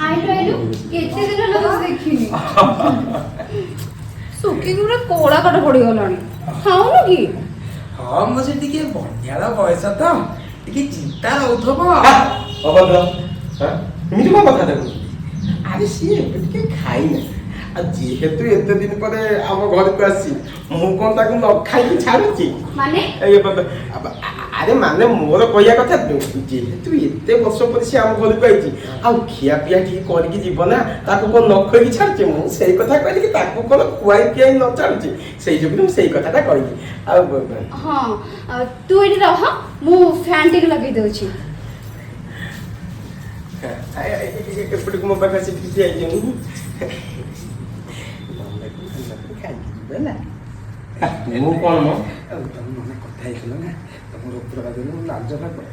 आइलो केते दिन होला देखिनी सुकी गुरा कोला काट पड़ी गलानी खाऊनु की हां मुझे टिके बंध्याला बयस त टिके चिंता रहउथबो अभद्र हां तुम जो बाबा खाता अरे सी टिके खाई ना जेहेतु एते दिन पर आम घर को आसी मु कोन ताकू न खाई छाड़ुची माने अरे माने मोर कहिया कथा जेहेतु एते वर्ष पर से आम घर को आइची आ खिया पिया ठीक करके जीव ना ताकू को न खई छाड़चे मु सेई कथा कहली कि ताकू कोन खुआई पियाई न छाड़ची सेई जो तुम सेई कथाटा कहली आ हां तू एठी रह मु फैन टिक लगे दोची एपटे को मोबाइल से फिर आई जाऊं ମୁଁ କଣ ମ ତମ ମନେ କଥା ହେଇଥିଲ ନା ତମର ଉପର ବାଦନ ଲାଜ ଲାଗେ